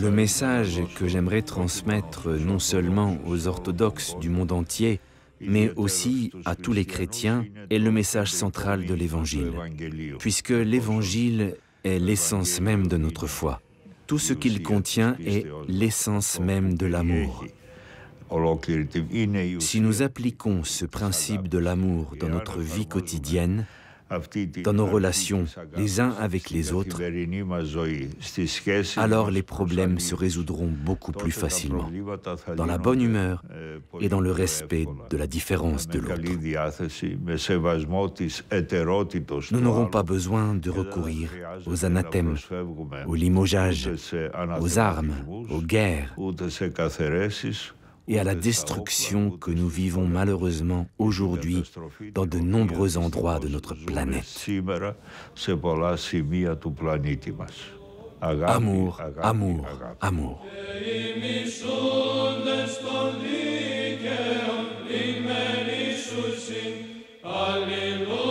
Le message que j'aimerais transmettre non seulement aux orthodoxes du monde entier, mais aussi à tous les chrétiens, est le message central de l'Évangile, puisque l'Évangile est l'essence même de notre foi. Tout ce qu'il contient est l'essence même de l'amour. Si nous appliquons ce principe de l'amour dans notre vie quotidienne, dans nos relations les uns avec les autres, alors les problèmes se résoudront beaucoup plus facilement, dans la bonne humeur et dans le respect de la différence de l'autre. Nous n'aurons pas besoin de recourir aux anathèmes, au limogeage, aux armes, aux guerres et à la destruction que nous vivons malheureusement aujourd'hui dans de nombreux endroits de notre planète. Amour, amour, amour. Alléluia.